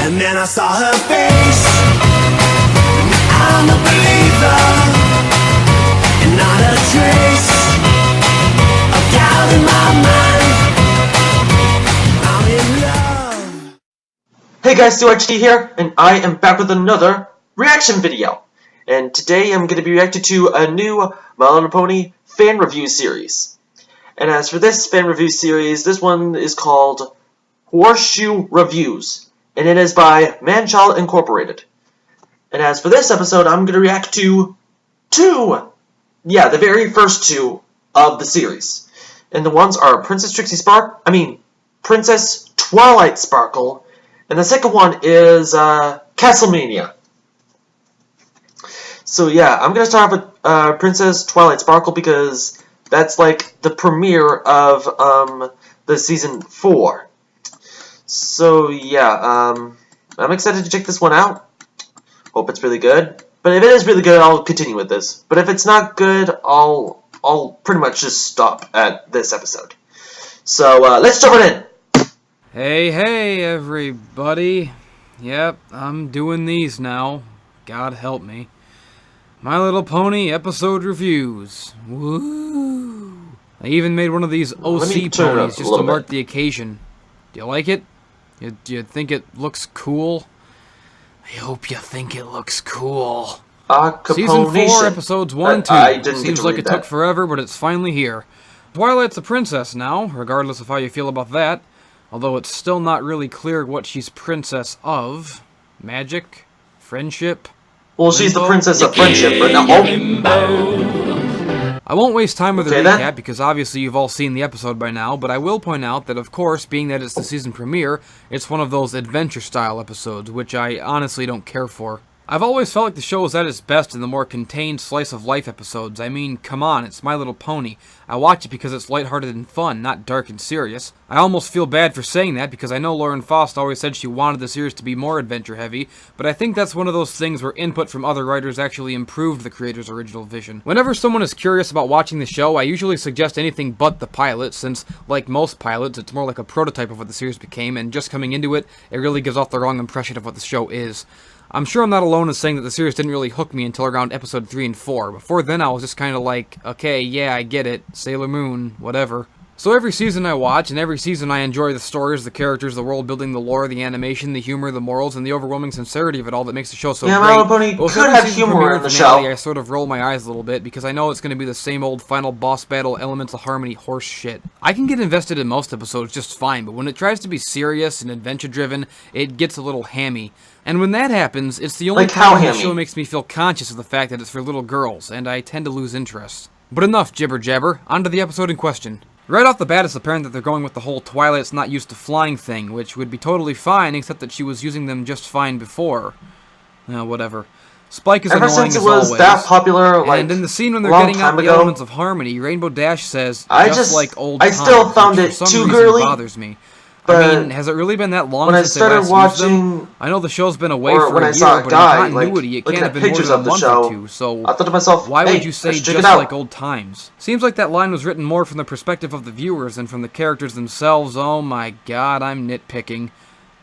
And then I saw her face. I'm a believer, and not a trace of doubt in my mind. I'm in love. Hey guys, StuHD here, and I am back with another reaction video. And today I'm going to be reacting to a new My Little Pony fan review series. And as for this fan review series, this one is called Horseshoe Reviews, and it is by Manchild Incorporated. And as for this episode, I'm going to react to the very first two of the series. And the ones are Princess Twilight Sparkle, and the second one is Castlemania. So yeah, I'm going to start off with Princess Twilight Sparkle because that's like the premiere of the season 4. So yeah, I'm excited to check this one out. Hope it's really good. But if it is really good, I'll continue with this. But if it's not good, I'll pretty much just stop at this episode. So let's jump right in. Hey everybody. Yep, I'm doing these now. God help me. My Little Pony episode reviews. Woo! I even made one of these OC ponies just to mark the occasion. Do you like it? Do you think it looks cool? I hope you think it looks cool. Season 4, episodes 1 and 2. Seems like it took forever, but it's finally here. Twilight's a princess now, regardless of how you feel about that. Although it's still not really clear what she's princess of. Magic? Friendship? Well, she's the princess of friendship, but I won't waste time with a recap because obviously you've all seen the episode by now, but I will point out that, of course, being that it's the season premiere, it's one of those adventure-style episodes, which I honestly don't care for. I've always felt like the show is at its best in the more contained slice-of-life episodes. I mean, come on, it's My Little Pony. I watch it because it's lighthearted and fun, not dark and serious. I almost feel bad for saying that because I know Lauren Faust always said she wanted the series to be more adventure-heavy, but I think that's one of those things where input from other writers actually improved the creator's original vision. Whenever someone is curious about watching the show, I usually suggest anything but the pilot, since, like most pilots, it's more like a prototype of what the series became, and just coming into it, it really gives off the wrong impression of what the show is. I'm sure I'm not alone in saying that the series didn't really hook me until around episode 3 and 4. Before then, I was just kind of like, okay, yeah, I get it, Sailor Moon, whatever. So every season I watch, and every season I enjoy the stories, the characters, the world building, the lore, the animation, the humor, the morals, and the overwhelming sincerity of it all that makes the show so great. My Little Pony could have humor in the show. I sort of roll my eyes a little bit, because I know it's going to be the same old final boss battle, elements of harmony horse shit. I can get invested in most episodes just fine, but when it tries to be serious and adventure-driven, it gets a little hammy. And when that happens, it's the only time the show makes me feel conscious of the fact that it's for little girls, and I tend to lose interest. But enough jibber-jabber, on to the episode in question. Right off the bat, it's apparent that they're going with the whole Twilight's not used to flying thing, which would be totally fine, except that she was using them just fine before. Whatever. Spike is annoying as always. That popular, like, and in the scene when they're getting out the elements of harmony, Rainbow Dash says, just like old times, still found it too girly. Bothers me. I mean, has it really been that long since they last used them? I know the show's been away for a year, but in continuity, it can't have been more than a month or two, so I thought to myself, why would you say just like old times? Seems like that line was written more from the perspective of the viewers than from the characters themselves. Oh my god, I'm nitpicking.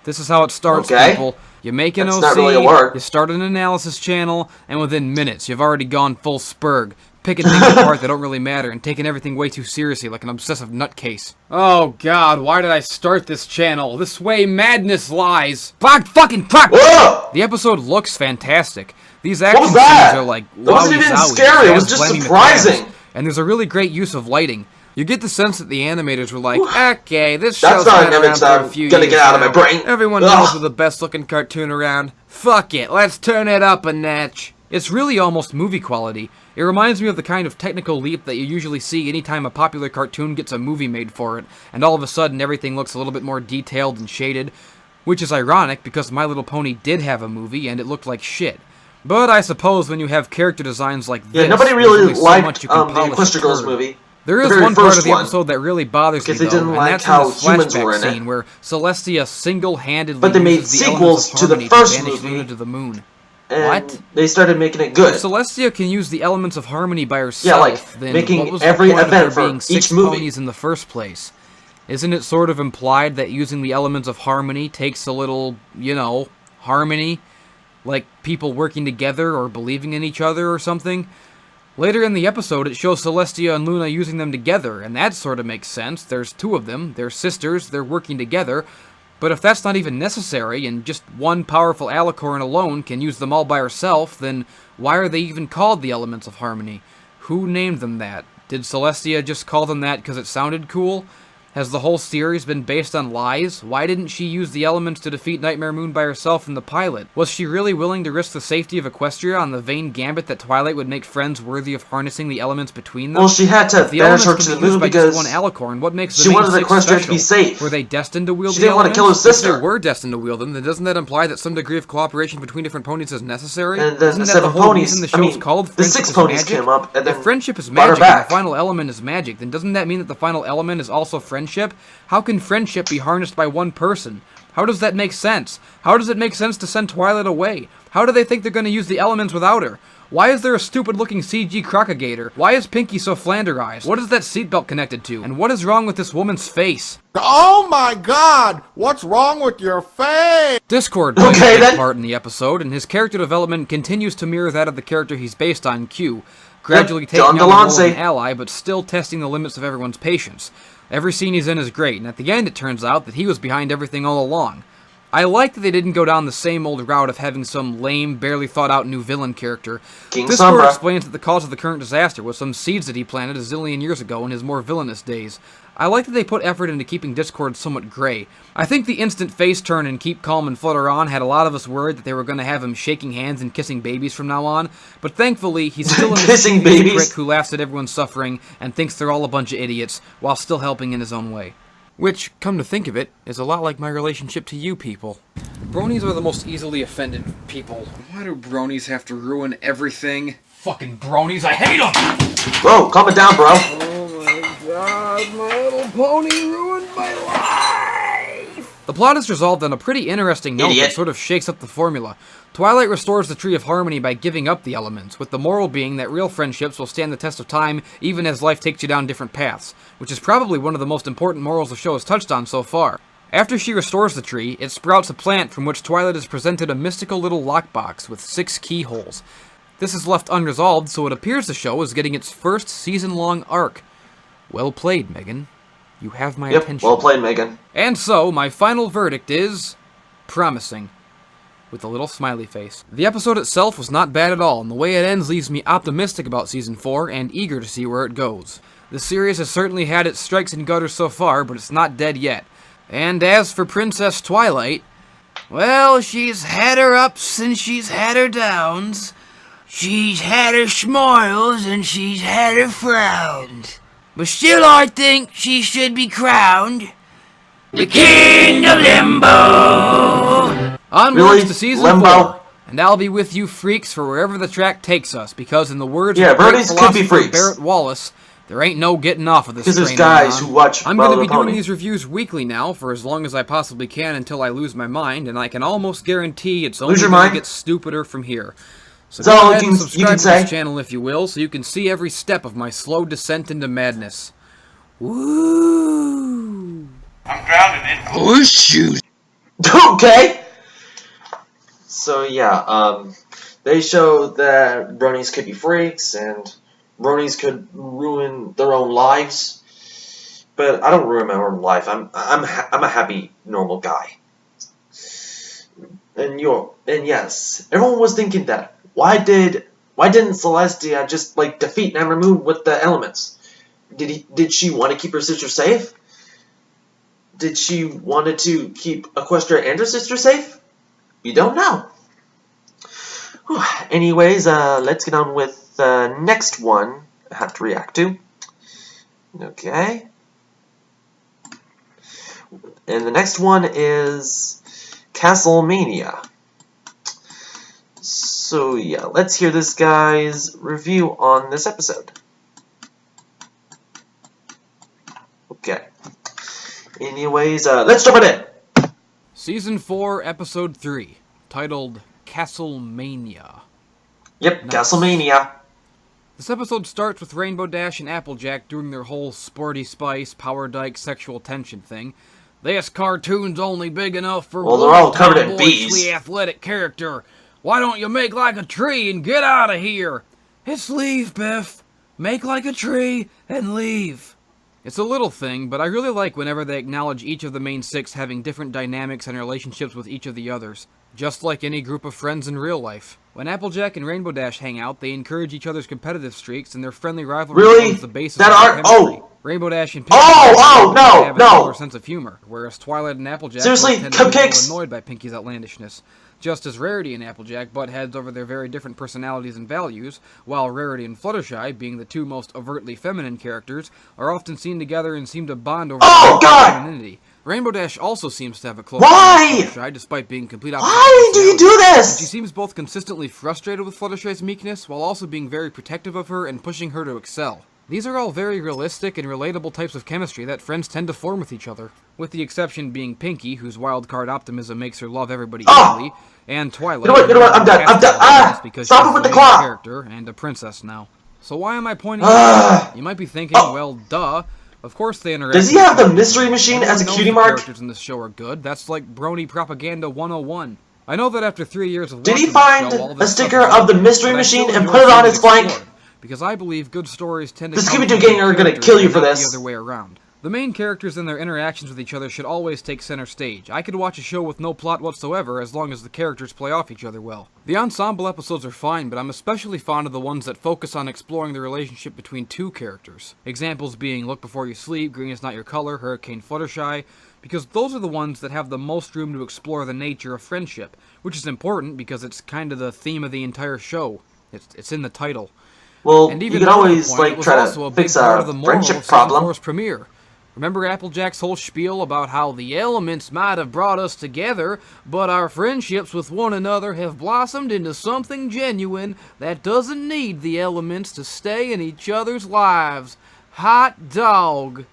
This is how it starts, people. You make an OC, you start an analysis channel, and within minutes, you've already gone full spurg. Picking things apart that don't really matter, and taking everything way too seriously like an obsessive nutcase. Oh god, why did I start this channel? This way madness lies! Fuck! The episode looks fantastic. These action scenes are like, wow, wasn't even scary, it was just surprising! And there's a really great use of lighting. You get the sense that the animators were like, okay, this show's been around for a few years out of my brain. Everyone knows we're the best looking cartoon around. Fuck it, let's turn it up a notch. It's really almost movie quality. It reminds me of the kind of technical leap that you usually see anytime a popular cartoon gets a movie made for it, and all of a sudden everything looks a little bit more detailed and shaded, which is ironic because My Little Pony did have a movie and it looked like shit. But I suppose when you have character designs like this, nobody really liked the Equestria Girls movie. There is one part of the episode that really bothers me, though, and that's in the flashback scene where Celestia single-handedly uses the elements of harmony to banish Luna to the moon. What? They started making it good. If Celestia can use the elements of harmony by herself, like then making what was every the point event of there for being 6 each movie? ponies in the first place? Isn't it sort of implied that using the elements of harmony takes a little, harmony? Like people working together or believing in each other or something? Later in the episode, it shows Celestia and Luna using them together, and that sort of makes sense. There's two of them, they're sisters, they're working together. But if that's not even necessary, and just one powerful alicorn alone can use them all by herself, then why are they even called the Elements of Harmony? Who named them that? Did Celestia just call them that because it sounded cool? Has the whole series been based on lies? Why didn't she use the elements to defeat Nightmare Moon by herself in the pilot? Was she really willing to risk the safety of Equestria on the vain gambit that Twilight would make friends worthy of harnessing the elements between them? Well, she had to banish her to the moon because one alicorn, what makes she wanted Equestria to be safe. Were they destined to wield she didn't want to kill her sister. If they were destined to wield them, then doesn't that imply that some degree of cooperation between different ponies is necessary? And then Isn't the that the 7 whole ponies, reason the show's called the 6 ponies came up, and then if friendship is brought her magic and back. the final element is magic, then doesn't that mean that the final element is also friendship? How can friendship be harnessed by one person? How does that make sense? How does it make sense to send Twilight away? How do they think they're going to use the elements without her? Why is there a stupid-looking CG crocagator? Why is Pinky so flanderized? What is that seatbelt connected to? And what is wrong with this woman's face? Oh my God! What's wrong with your face? Discord plays a big part in the episode, and his character development continues to mirror that of the character he's based on, Q, gradually taking on the role of an ally, but still testing the limits of everyone's patience. Every scene he's in is great, and at the end it turns out that he was behind everything all along. I like that they didn't go down the same old route of having some lame, barely thought-out new villain character. Discord explains that the cause of the current disaster was some seeds that he planted a zillion years ago in his more villainous days. I like that they put effort into keeping Discord somewhat gray. I think the instant face turn and keep calm and flutter on had a lot of us worried that they were going to have him shaking hands and kissing babies from now on, but thankfully he's still a kissing babies prick who laughs at everyone's suffering and thinks they're all a bunch of idiots, while still helping in his own way. Which, come to think of it, is a lot like my relationship to you people. Bronies are the most easily offended people. Why do bronies have to ruin everything? Fucking bronies, I hate them! Bro, calm it down, bro. Oh my God, my little pony ruined my life! The plot is resolved on a pretty interesting note that sort of shakes up the formula. Twilight restores the Tree of Harmony by giving up the elements, with the moral being that real friendships will stand the test of time even as life takes you down different paths, which is probably one of the most important morals the show has touched on so far. After she restores the tree, it sprouts a plant from which Twilight is presented a mystical little lockbox with 6 keyholes. This is left unresolved, so it appears the show is getting its first season-long arc. Well played, Megan. You have my attention. Well played, Megan. And so, my final verdict is... promising. With a little smiley face. The episode itself was not bad at all, and the way it ends leaves me optimistic about Season 4 and eager to see where it goes. The series has certainly had its strikes and gutters so far, but it's not dead yet. And as for Princess Twilight, well, she's had her ups and she's had her downs. She's had her smiles and she's had her frowns. But still I think she should be crowned the King of Limbo! Onwards to Season 4, and I'll be with you freaks for wherever the track takes us, because in the words of the great philosopher Barrett Wallace, there ain't no getting off of this train. Because there's guys who watch I'm going to be doing these reviews weekly now, for as long as I possibly can until I lose my mind, and I can almost guarantee it's only going to get stupider from here. So go ahead and subscribe to this channel if you will, so you can see every step of my slow descent into madness. Woo! I'm drowning in Horseshoe. Okay. So yeah, they show that bronies could be freaks and bronies could ruin their own lives, but I don't ruin my own life. I'm a happy normal guy. And yes, everyone was thinking that. Why didn't Celestia just like defeat Nightmare Moon with the elements? Did she want to keep her sister safe? Did she wanted to keep Equestria and her sister safe? You don't know. Whew. Anyways, let's get on with the next one I have to react to. Okay. And the next one is Castlemania. So yeah, let's hear this guy's review on this episode. Okay. Anyways, let's jump it in! Season 4, Episode 3, titled Castlemania. Yep, nice. Castlemania. This episode starts with Rainbow Dash and Applejack doing their whole sporty spice, power dyke, sexual tension thing. This cartoon's only big enough for Well, they're one all covered in tomboyishly bees. athletic character. Why don't you make like a tree and get out of here? It's leave, Biff. Make like a tree and leave. It's a little thing, but I really like whenever they acknowledge each of the main six having different dynamics and relationships with each of the others, just like any group of friends in real life. When Applejack and Rainbow Dash hang out, they encourage each other's competitive streaks, and their friendly rivalry Really? forms the basis That of their art? chemistry. Oh! Rainbow Dash and Pinky have a similar sense of humor, whereas Twilight and Applejack Seriously, both tend to be a cupcakes? little annoyed by Pinky's outlandishness. Just as Rarity and Applejack butt heads over their very different personalities and values, while Rarity and Fluttershy, being the two most overtly feminine characters, are often seen together and seem to bond over their femininity. Rainbow Dash also seems to have a close Why? with Fluttershy, despite being complete opposites. Why do you do this? She seems both consistently frustrated with Fluttershy's meekness, while also being very protective of her and pushing her to excel. These are all very realistic and relatable types of chemistry that friends tend to form with each other, with the exception being Pinky, whose wildcard optimism makes her love everybody equally, and Twilight. You know what, I'm done. Because Stop she's it with the main clock! character and a princess now. So why am I pointing out? You might be thinking, well, duh. Of course they interact. Does he have the mystery machine as a cutie mark? Characters in this show are good. That's like brony propaganda 101. I know that after 3 years of Did he watching the find show, all a this sticker stuff is of the good, mystery but I machine still and enjoy put it on seeing his flank? explored, because I believe good stories tend to The come Scooby-Doo from gang are gonna characters kill you and for not this. the other way around. The main characters and their interactions with each other should always take center stage. I could watch a show with no plot whatsoever as long as the characters play off each other well. The ensemble episodes are fine, but I'm especially fond of the ones that focus on exploring the relationship between two characters. Examples being Look Before You Sleep, Green Is Not Your Color, Hurricane Fluttershy, because those are the ones that have the most room to explore the nature of friendship, which is important because it's kind of the theme of the entire show. It's in the title. Well, And you even can more to the always point, it like was try also to a big fix part a of the moral of friendship season problem. 4's premiere. Remember Applejack's whole spiel about how the elements might have brought us together, but our friendships with one another have blossomed into something genuine that doesn't need the elements to stay in each other's lives. Hot dog.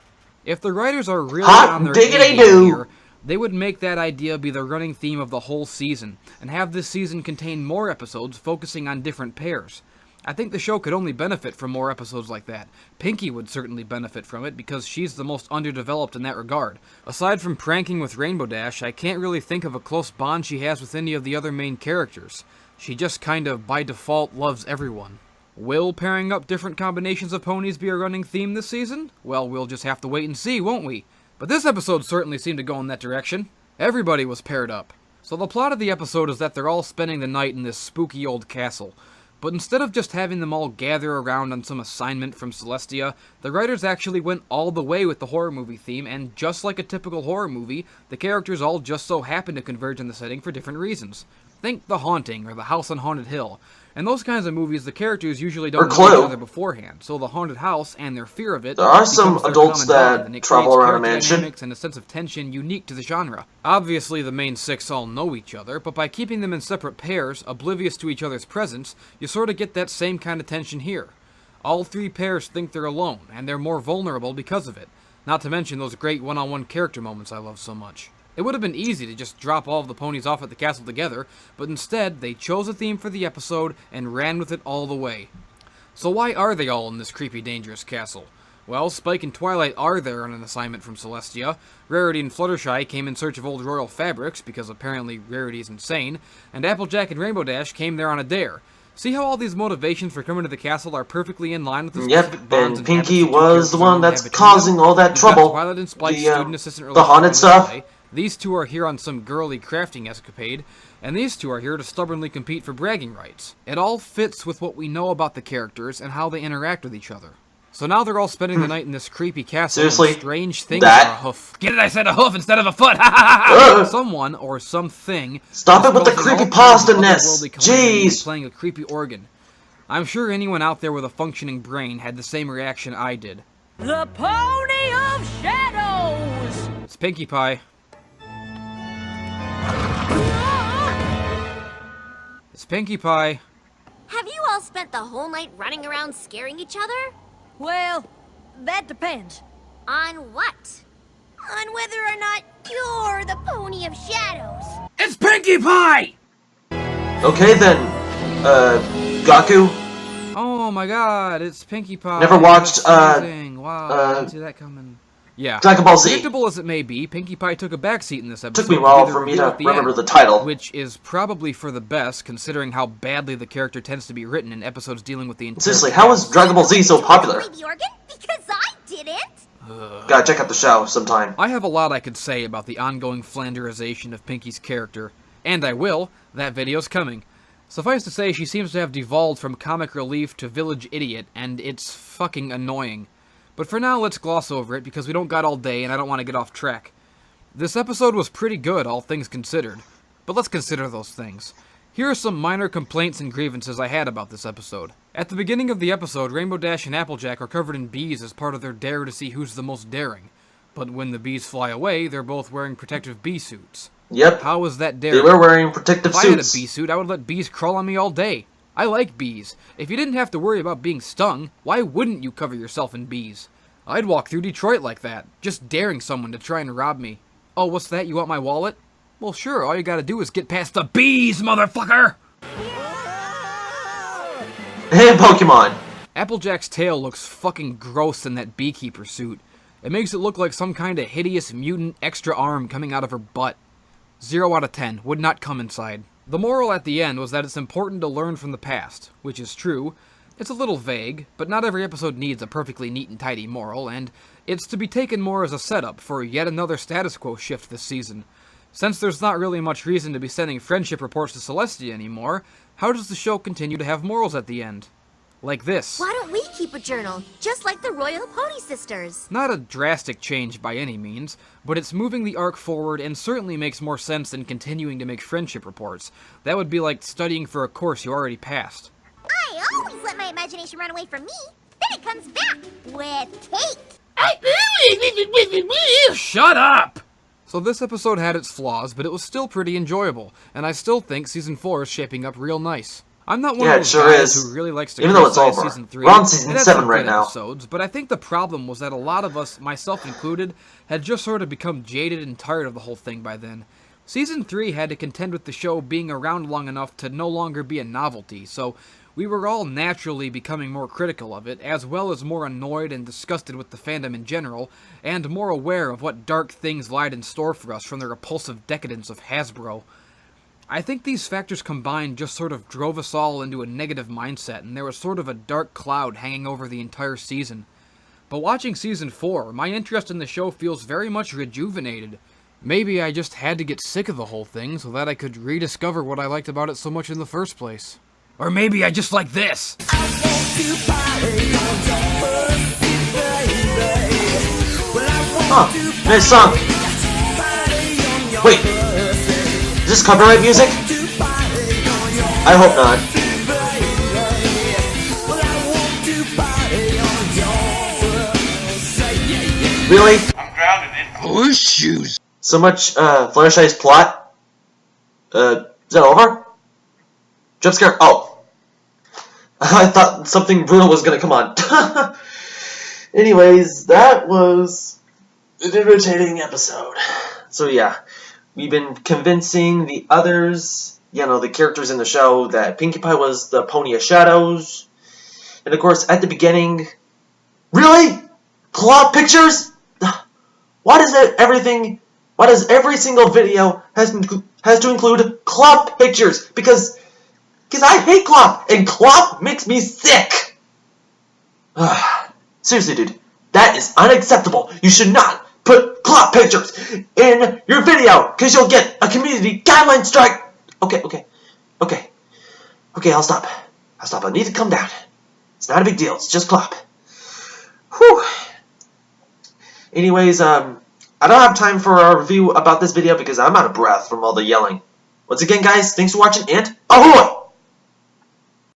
If the writers are really on their diggity A game do. here, they would make that idea be the running theme of the whole season, and have this season contain more episodes focusing on different pairs. I think the show could only benefit from more episodes like that. Pinky would certainly benefit from it because she's the most underdeveloped in that regard. Aside from pranking with Rainbow Dash, I can't really think of a close bond she has with any of the other main characters. She just kind of, by default, loves everyone. Will pairing up different combinations of ponies be a running theme this season? Well, we'll just have to wait and see, won't we? But this episode certainly seemed to go in that direction. Everybody was paired up. So the plot of the episode is that they're all spending the night in this spooky old castle. But instead of just having them all gather around on some assignment from Celestia, the writers actually went all the way with the horror movie theme, and just like a typical horror movie, the characters all just so happen to converge in the setting for different reasons. Think The Haunting, or The House on Haunted Hill. In those kinds of movies, the characters usually don't know each other beforehand, so the haunted house and their fear of it There are some becomes their adults common bond, that and it travel creates around a character mansion. dynamics and a sense of tension unique to the genre. Obviously, the main six all know each other, but by keeping them in separate pairs, oblivious to each other's presence, you sort of get that same kind of tension here. All three pairs think they're alone, and they're more vulnerable because of it. Not to mention those great one-on-one character moments I love so much. It would have been easy to just drop all of the ponies off at the castle together, but instead, they chose a theme for the episode and ran with it all the way. So why are they all in this creepy, dangerous castle? Well, Spike and Twilight are there on an assignment from Celestia, Rarity and Fluttershy came in search of old royal fabrics, because apparently Rarity's insane, and Applejack and Rainbow Dash came there on a dare. See how all these motivations for coming to the castle are perfectly in line with the specific bonds and and Pinky habits the two was the characters one normally that's have between causing them. all that You've got trouble. Twilight and Spike's The, student-assistant the haunted relationship on stuff. display. These two are here on some girly crafting escapade, and these two are here to stubbornly compete for bragging rights. It all fits with what we know about the characters and how they interact with each other. So now they're all spending the night in this creepy castle. Seriously? And strange things That? are a hoof. Get it? I said a hoof instead of a foot. Someone or something. Stop it with the is causing all creepypasta-ness. kinds of otherworldly calamities Jeez. playing a creepy organ. I'm sure anyone out there with a functioning brain had the same reaction I did. The Pony of Shadows! It's Pinkie Pie. It's Pinkie Pie. Have you all spent the whole night running around scaring each other? Well, that depends. On what? On whether or not you're the Pony of Shadows. It's Pinkie Pie! Okay then, Gaku, Oh my god, it's Pinkie Pie. Never watched, Wow, I didn't see that coming. Yeah. Dragon Ball Z. Predictable as it may be, Pinkie Pie took a backseat in this episode. Took me a while for me to remember the title. Which is probably for the best, considering how badly the character tends to be written in episodes dealing with the entire Seriously, how is Dragon Ball Z so popular? Play the organ? Because I didn't. Gotta check out the show sometime. I have a lot I could say about the ongoing Flanderization of Pinkie's character, and I will. That video's coming. Suffice to say, she seems to have devolved from comic relief to village idiot, and it's fucking annoying. But for now, let's gloss over it, because we don't got all day, and I don't want to get off track. This episode was pretty good, all things considered. But let's consider those things. Here are some minor complaints and grievances I had about this episode. At the beginning of the episode, Rainbow Dash and Applejack are covered in bees as part of their dare to see who's the most daring. But when the bees fly away, they're both wearing protective bee suits. Yep. How is that daring? They were wearing protective suits. If I had a bee suit, I would let bees crawl on me all day. I like bees. If you didn't have to worry about being stung, why wouldn't you cover yourself in bees? I'd walk through Detroit like that, just daring someone to try and rob me. Oh, what's that? You want my wallet? Well, sure, all you gotta do is get past the bees, motherfucker! Hey, Pokemon! Applejack's tail looks fucking gross in that beekeeper suit. It makes it look like some kind of hideous mutant extra arm coming out of her butt. 0 out of 10. Would not come inside. The moral at the end was that it's important to learn from the past, which is true. It's a little vague, but not every episode needs a perfectly neat and tidy moral, and it's to be taken more as a setup for yet another status quo shift this season. Since there's not really much reason to be sending friendship reports to Celestia anymore, how does the show continue to have morals at the end? Like this. Why don't we keep a journal, just like the Royal Pony Sisters? Not a drastic change by any means, but it's moving the arc forward and certainly makes more sense than continuing to make friendship reports. That would be like studying for a course you already passed. I always let my imagination run away from me. Then it comes back with cake. Shut up! So this episode had its flaws, but it was still pretty enjoyable, and I still think Season 4 is shaping up real nice. I'm not one of those guys who really likes to criticize Season 3. We're on Season 7 right now. Episodes, but I think the problem was that a lot of us, myself included, had just sort of become jaded and tired of the whole thing by then. Season 3 had to contend with the show being around long enough to no longer be a novelty, so we were all naturally becoming more critical of it, as well as more annoyed and disgusted with the fandom in general, and more aware of what dark things lied in store for us from the repulsive decadence of Hasbro. I think these factors combined just sort of drove us all into a negative mindset, and there was sort of a dark cloud hanging over the entire season. But watching Season 4, my interest in the show feels very much rejuvenated. Maybe I just had to get sick of the whole thing so that I could rediscover what I liked about it so much in the first place. Or maybe I just like this. Huh, nice song. Wait, is this copyright music? I hope not. Really? I'm drowning in horseshoes. So much, Fluttershy's plot? Is that over? Jump scare? Oh. I thought something brutal was gonna come on. Anyways, that was an irritating episode. So yeah, we've been convincing the others, you know, the characters in the show, that Pinkie Pie was the Pony of Shadows. And of course, at the beginning, really? Claw pictures? Why does every single video has to include Clop pictures? Because I hate Clop, and Clop makes me sick! Seriously, dude, that is unacceptable. You should not put Clop pictures in your video, because you'll get a community guideline strike! Okay, I'll stop. I need to calm down. It's not a big deal, it's just Clop. Whew. Anyways, I don't have time for a review about this video because I'm out of breath from all the yelling. Once again, guys, thanks for watching, and ahoy!